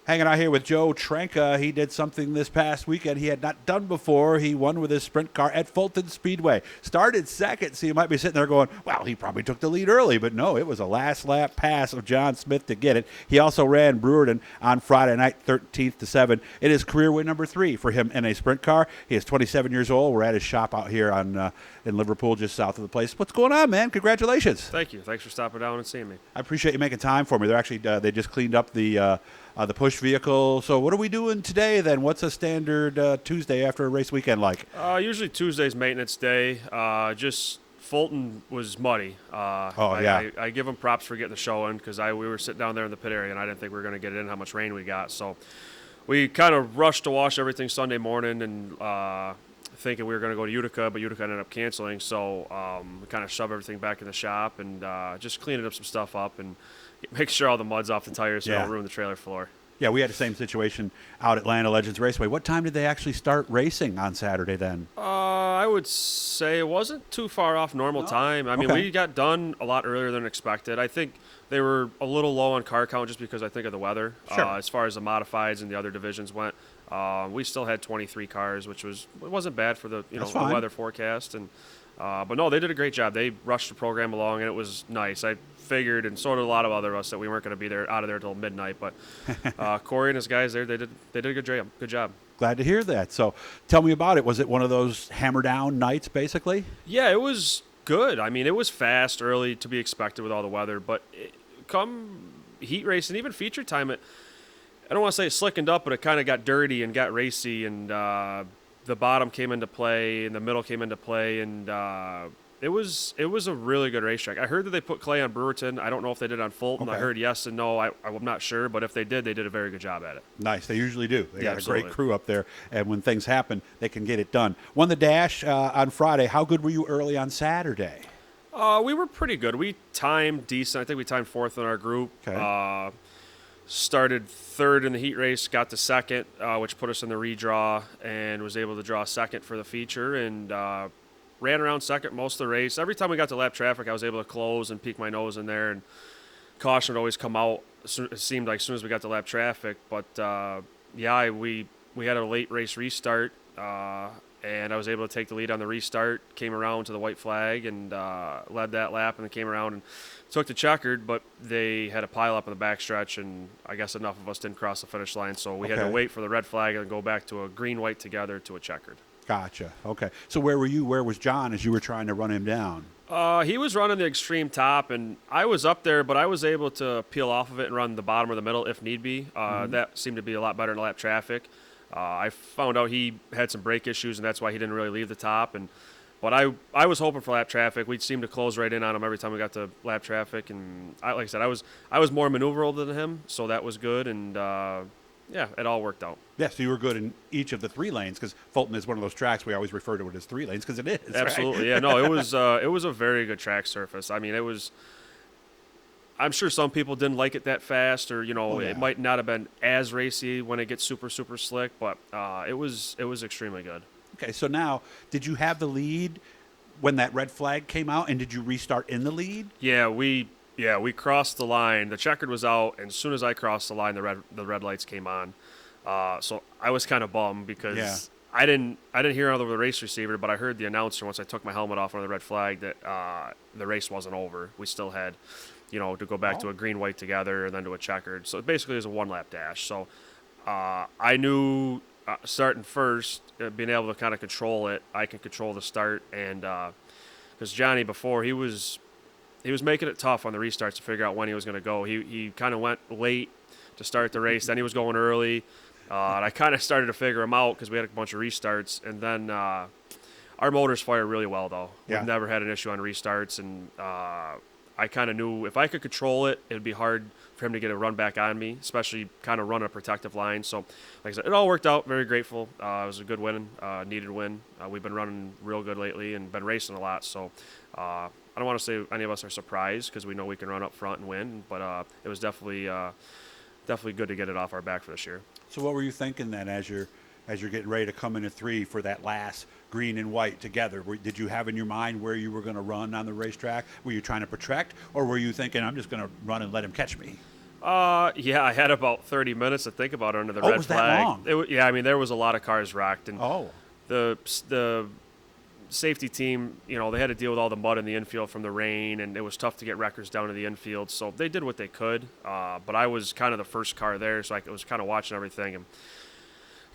Hanging out here with Joe Trenca. He did something this past weekend he had not done before. He won with his sprint car at Fulton Speedway. Started second, so you might be sitting there going, well, he probably took the lead early. But no, it was a last lap pass of John Smith to get it. He also ran Brewerton on Friday night, 13th to 7. It is career win number 3 for him in a sprint car. He is 27 years old. We're at his shop out here in Liverpool, just south of the place. What's going on, man? Congratulations. Thank you. Thanks for stopping down and seeing me. I appreciate you making time for me. They're actually they just cleaned up the push vehicle. So what are we doing today then? What's a standard Tuesday after a race weekend like? Usually Tuesday's maintenance day. Just Fulton was muddy. I give them props for getting the show in because we were sitting down there in the pit area and I didn't think we were going to get it in how much rain we got. So we kind of rushed to wash everything Sunday morning and thinking we were going to go to Utica, but Utica ended up canceling. So we kind of shoved everything back in the shop and just cleaning up some stuff up and make sure all the mud's off the tires so we don't ruin the trailer floor. Yeah, we had the same situation out at Atlanta Legends Raceway. What time did they actually start racing on Saturday then? I would say it wasn't too far off normal time. I mean, we got done a lot earlier than expected. I think they were a little low on car count just because I think of the weather. Sure. As far as the modifieds and the other divisions went, we still had 23 cars, which wasn't bad for the the weather forecast. And but no, they did a great job. They rushed the program along, and it was nice. I figured, and so did a lot of other of us, that we weren't going to be out of there till midnight. But Corey and his guys there, they did a good job. Good job. Glad to hear that. So tell me about it. Was it one of those hammer down nights, basically? Yeah, it was good. I mean, it was fast, early, to be expected with all the weather. But come heat race and even feature time, I don't want to say it slickened up, but it kind of got dirty and got racy, and the bottom came into play and the middle came into play, and it was a really good racetrack. I heard that they put clay on Brewerton. I don't know if they did on Fulton. I heard yes and no. I'm not sure, but if they did a very good job at it. Nice. They usually do. They got absolutely. a great crew up there, and when things happen, they can get it done. Won the dash on Friday. How good were you early on Saturday? We were pretty good. We timed decent. I think we timed 4th in our group. Okay. Started 3rd in the heat race, got to 2nd, which put us in the redraw, and was able to draw 2nd for the feature, and ran around 2nd most of the race. Every time we got to lap traffic, I was able to close and peek my nose in there, and caution would always come out. It seemed like as soon as we got to lap traffic, but we had a late race restart, and I was able to take the lead on the restart, came around to the white flag, and led that lap, and then came around and took the checkered, but they had a pile up in the backstretch, and I guess enough of us didn't cross the finish line, so we had to wait for the red flag and go back to a green-white together to a checkered. Gotcha. Okay. So where were you? Where was John as you were trying to run him down? He was running the extreme top, and I was up there, but I was able to peel off of it and run the bottom or the middle if need be. That seemed to be a lot better in lap traffic. I found out he had some brake issues, and that's why he didn't really leave the top. But I was hoping for lap traffic. We'd seem to close right in on him every time we got to lap traffic, and like I said, I was more maneuverable than him, so that was good, and it all worked out. Yeah, so you were good in each of the 3 lanes, because Fulton is one of those tracks we always refer to it as 3 lanes, because it is. Absolutely, right? Yeah. No, it was a very good track surface. I mean, it was. I'm sure some people didn't like it that fast, or it might not have been as racy when it gets super super slick, but it was extremely good. Okay, so now, did you have the lead when that red flag came out, and did you restart in the lead? Yeah, we crossed the line. The checkered was out, and as soon as I crossed the line, the red lights came on. So I was kind of bummed because I didn't hear over the race receiver, but I heard the announcer once I took my helmet off on the red flag that the race wasn't over. We still had, to go back to a green-white together and then to a checkered. So basically it was a one-lap dash. So I knew starting first, being able to kind of control it, I can control the start. And because Johnny before, he was making it tough on the restarts to figure out when he was going to go. He kind of went late to start the race. Then he was going early. And I kind of started to figure him out because we had a bunch of restarts. And then our motors fire really well, though. We've never had an issue on restarts. And I kind of knew if I could control it, it would be hard for him to get a run back on me, especially kind of run a protective line. So, like I said, it all worked out. Very grateful. It was a good win, needed win. We've been running real good lately and been racing a lot. So I don't want to say any of us are surprised because we know we can run up front and win. But it was definitely good to get it off our back for this year. So what were you thinking then as you're getting ready to come in at 3 for that last green and white together? Did you have in your mind where you were going to run on the racetrack? Were you trying to protect, or were you thinking, I'm just going to run and let him catch me? Yeah, I had about 30 minutes to think about it under the Oh, red was that flag. long? Yeah, I mean, there was a lot of cars wrecked, and Oh, the safety team, they had to deal with all the mud in the infield from the rain, and it was tough to get wreckers down to the infield. So they did what they could. But I was kind of the first car there, so I was kind of watching everything and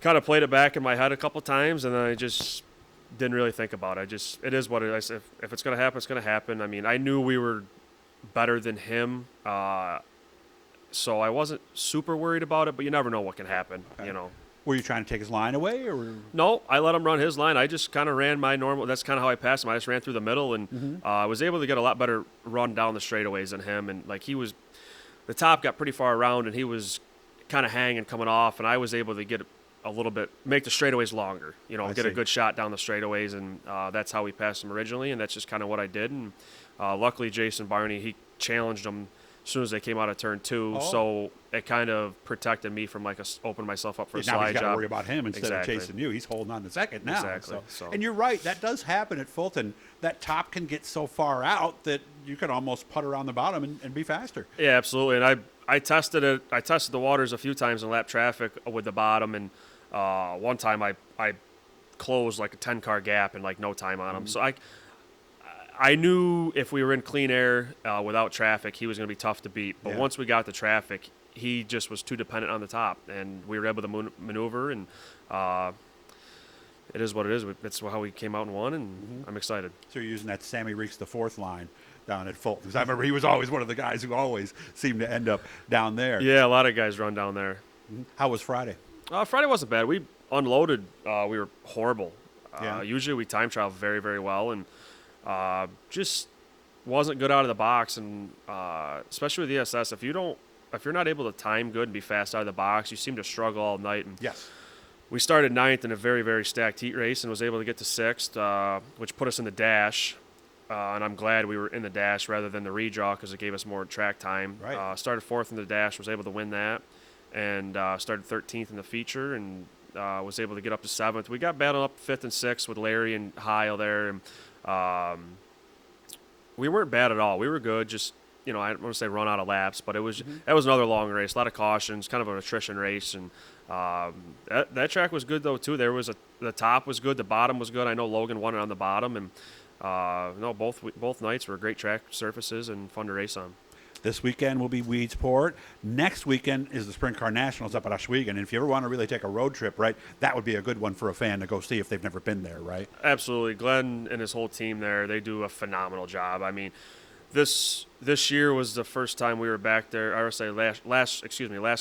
kind of played it back in my head a couple times, and then I just didn't really think about it. It is what it is. If it's going to happen, it's going to happen. I mean, I knew we were better than him, so I wasn't super worried about it, but you never know what can happen, were you trying to take his line away, or? No, I let him run his line. I just kind of ran my normal. That's kind of how I passed him. I just ran through the middle, and I was able to get a lot better run down the straightaways than him. And the top got pretty far around, and he was kind of hanging coming off, and I was able to get a little bit, make the straightaways longer, get a good shot down the straightaways, and that's how we passed him originally, and that's just kind of what I did. And luckily, Jason Barney, he challenged him as soon as they came out of turn 2, so it kind of protected me from opening myself up for a slide job. Now he's got to worry about him instead of chasing you. He's holding on to second now. Exactly. So. And you're right, that does happen at Fulton. That top can get so far out that you can almost putt around the bottom and be faster. Yeah, absolutely. And I tested it. I tested the waters a few times in lap traffic with the bottom, and one time I closed like a 10-car gap in like no time on him. So I knew if we were in clean air without traffic, he was going to be tough to beat. But once we got the traffic, he just was too dependent on the top, and we were able to maneuver. And it is what it is. It's how we came out and won, and I'm excited. So you're using that Sammy Reeks the fourth line down at Fulton, because I remember he was always one of the guys who always seemed to end up down there. Yeah, a lot of guys run down there. How was Friday? Friday wasn't bad. We unloaded. We were horrible. Yeah. Usually we time travel very, very well, and just wasn't good out of the box. And especially with ESS, if you're not able to time good and be fast out of the box, you seem to struggle all night. And yes. We started 9th in a very, very stacked heat race and was able to get to 6th, which put us in the dash. And I'm glad we were in the dash rather than the redraw because it gave us more track time. Right. Started 4th in the dash, was able to win that, and started 13th in the feature, and was able to get up to 7th. We got battled up 5th and 6th with Larry and Heil there, and we weren't bad at all. We were good, just, I don't want to say run out of laps, but that was another long race, a lot of cautions, kind of an attrition race, and that track was good though too. The top was good, the bottom was good. I know Logan won it on the bottom, and both nights were great track surfaces and fun to race on. This weekend will be Weedsport. Next weekend is the Sprint Car Nationals up at Oswego. And if you ever want to really take a road trip, right, that would be a good one for a fan to go see if they've never been there, right? Absolutely. Glenn and his whole team there, they do a phenomenal job. I mean, this year was the first time we were back there. I would say last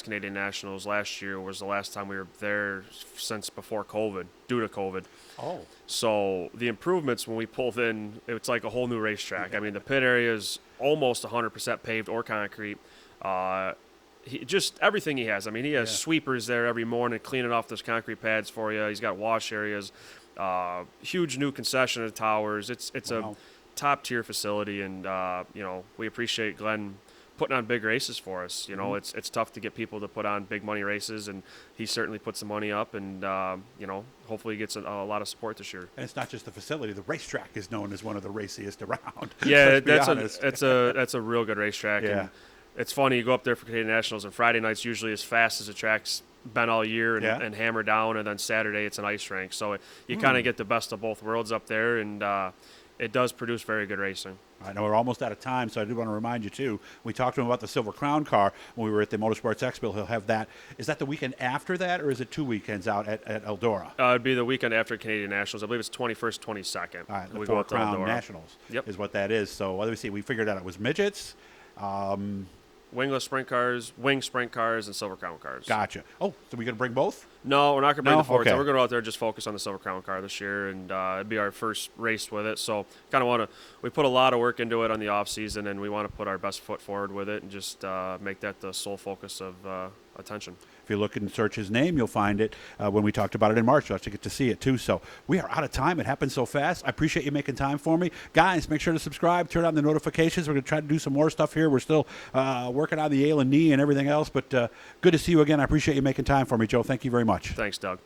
Canadian Nationals last year was the last time we were there since before COVID, due to COVID. Oh. So the improvements when we pulled in, it's like a whole new racetrack. I mean, the pit area is almost 100% paved or concrete. Just everything he has. I mean, he has sweepers there every morning cleaning off those concrete pads for you. He's got wash areas, huge new concession towers. It's a top-tier facility, and we appreciate Glenn putting on big races for us. It's tough to get people to put on big money races, and he certainly puts the money up, and hopefully he gets a lot of support this year. And it's not just the facility; the racetrack is known as one of the raciest around. Yeah, that's a real good racetrack. Yeah. And it's funny, you go up there for Canadian Nationals, and Friday night's usually as fast as the track's been all year, and hammer down, and then Saturday it's an ice rink. So you kind of get the best of both worlds up there, and it does produce very good racing. I know we're almost out of time, so I do want to remind you, too. We talked to him about the Silver Crown car when we were at the Motorsports Expo. He'll have that. Is that the weekend after that, or is it 2 weekends out at Eldora? It'd be the weekend after Canadian Nationals. I believe it's 21st, 22nd. All right, the we Silver Crown Nationals is what that is. So let me see. We figured out it was midgets. Wingless sprint cars, wing sprint cars, and Silver Crown cars. Gotcha. Oh, so we going to bring both? No, we're not going to bring the Fords. Okay. We're going to go out there and just focus on the Silver Crown car this year, and it'd be our first race with it. So kind of we put a lot of work into it on the off season, and we want to put our best foot forward with it and just make that the sole focus of attention. If you look and search his name, you'll find it. When we talked about it in March, you'll actually get to see it too. So we are out of time. It happened so fast. I appreciate you making time for me. Guys, make sure to subscribe, turn on the notifications. We're going to try to do some more stuff here. We're still working on the ale and knee and everything else, but good to see you again. I appreciate you making time for me, Joe. Thank you very much. Thanks, Doug.